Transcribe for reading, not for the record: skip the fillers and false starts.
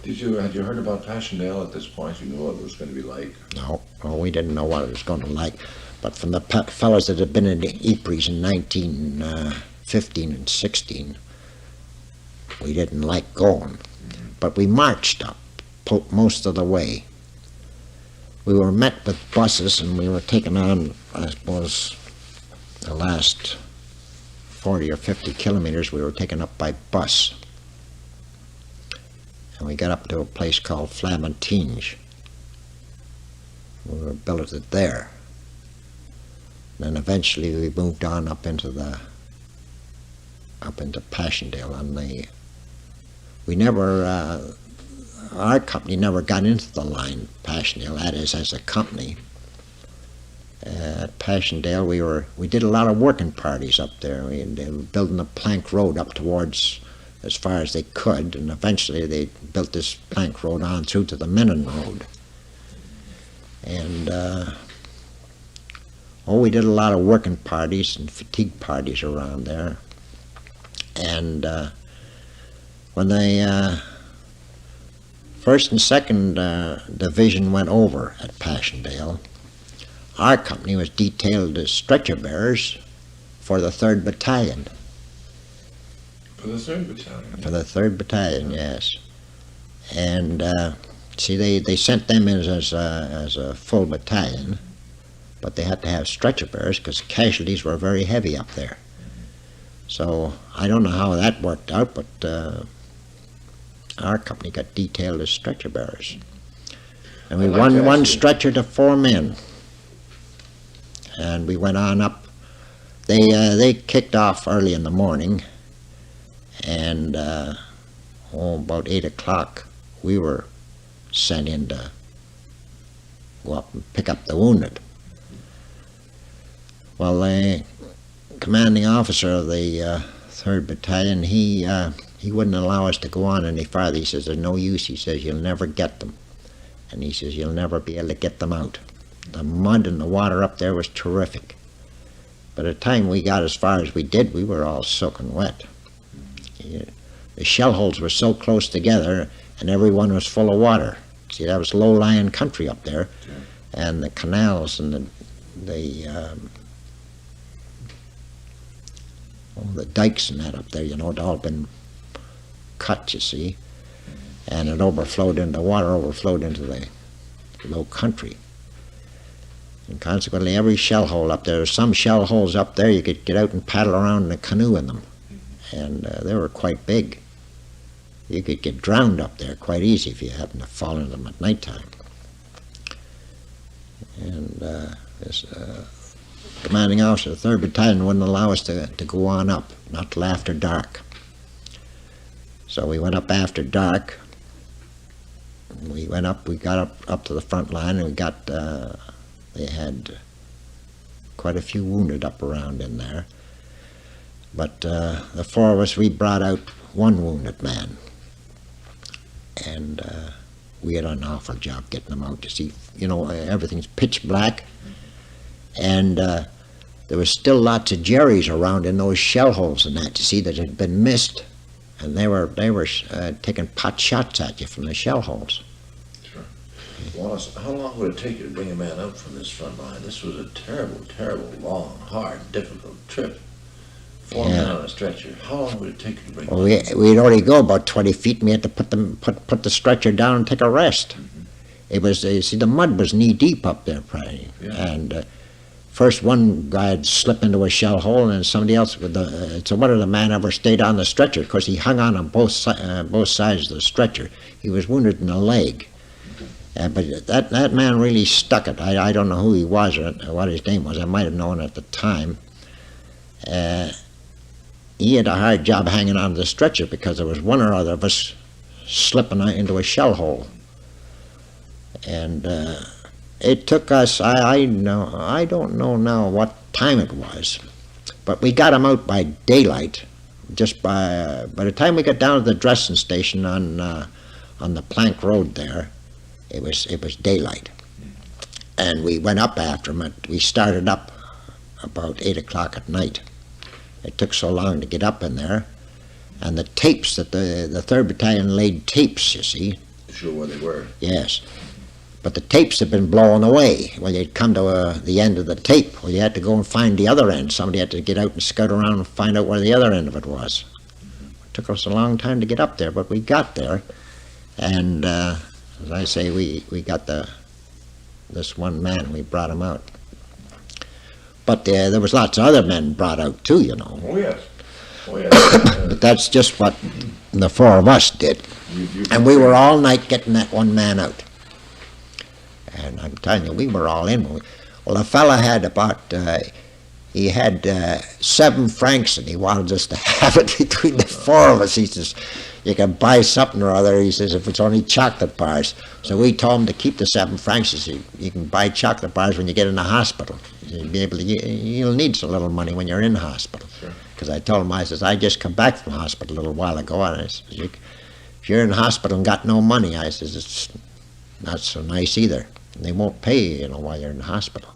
Had you heard about Passchendaele at this point? You knew what it was going to be like. No, well, we didn't know what it was going to like. But from the fellows that had been in the Ypres in 1915 and 16, we didn't like going. But we marched up most of the way. We were met with buses, and we were taken on, I suppose, the last 40 or 50 kilometers, we were taken up by bus. And we got up to a place called Flamantinge. We were billeted there. Then eventually we moved on up into Passchendaele. Our company never got into the line Passchendaele, that is, as a company. At Passchendaele, we did a lot of working parties up there. They were building a plank road up towards as far as they could, and eventually they built this plank road on through to the Menin Road. And we did a lot of working parties and fatigue parties around there. And when the first and second division went over at Passchendaele, our company was detailed as stretcher bearers for the 3rd Battalion. For the 3rd Battalion? For the 3rd Battalion, yes. And see, they sent them in as a full battalion, but they had to have stretcher bearers because casualties were very heavy up there. So I don't know how that worked out, but our company got detailed as stretcher bearers. And we won one stretcher to 4 men. And we went on up. They kicked off early in the morning, and about 8 o'clock we were sent in to go up and pick up the wounded. Well, the commanding officer of the 3rd Battalion, he wouldn't allow us to go on any farther. He says, there's no use. He says, you'll never get them. And he says, you'll never be able to get them out. The mud and the water up there was terrific. By the time we got as far as we did, we were all soaking wet. The shell holes were so close together, and everyone was full of water. See, that was low-lying country up there, and the canals and the dikes and that up there, you know, had all been cut, you see, and it overflowed into the water, overflowed into the low country. And consequently, every shell hole up there, some shell holes up there, you could get out and paddle around in a canoe in them. And they were quite big. You could get drowned up there quite easy if you happened to fall into them at nighttime. And this commanding officer of the 3rd Battalion wouldn't allow us to go on up, not till after dark. So we went up after dark. We went up, we got up to the front line, and we got, they had quite a few wounded up around in there. But the 4 of us, we brought out 1 wounded man. And we had an awful job getting them out. You see, you know, everything's pitch black. And there was still lots of jerrys around in those shell holes and that, you see, that had been missed. And they were taking pot shots at you from the shell holes. Sure. Wallace, how long would it take you to bring a man out from this front line? This was a terrible, terrible, long, hard, difficult trip. 4 men on a stretcher. How long would it take you to bring? Well, we'd already go about 20 feet, and we had to put the stretcher down and take a rest. Mm-hmm. It was, you see, the mud was knee deep up there, probably. Yeah. And first one guy would slip into a shell hole, and then somebody else would. So one of the men ever stayed on the stretcher because he hung on both sides of the stretcher. He was wounded in the leg. But that man really stuck it. I don't know who he was or what his name was. I might have known at the time. He had a hard job hanging on to the stretcher because there was one or other of us slipping into a shell hole. And it took us, I don't know now what time it was, but we got him out by daylight. Just by the time we got down to the dressing station on the plank road there, it was daylight. And we went up after him. We started up about 8 o'clock at night. It took so long to get up in there. And the tapes that the 3rd Battalion laid tapes, you see, sure where they were. Yes. But the tapes had been blown away. Well, you'd come to the end of the tape. Well, you had to go and find the other end. Somebody had to get out and scout around and find out where the other end of it was. It took us a long time to get up there, but we got there. And as I say, we got this one man. We brought him out. But there was lots of other men brought out too, you know. Oh, yes. Oh, yes. But that's just what the four of us did. And we were all night getting that one man out. And I'm telling you, we were all in. Well, the fella had about, he had 7 francs, and he wanted us to have it between the four of us. He says, you can buy something or other, he says, if it's only chocolate bars. So we told him to keep the 7 francs. He said, you can buy chocolate bars when you get in the hospital. You'll be able to, you'll need some little money when you're in the hospital. Because I told him, I says, I just come back from hospital a little while ago, and I says, if you're in the hospital and got no money, I says, it's not so nice either. And they won't pay you, you know, while you're in the hospital.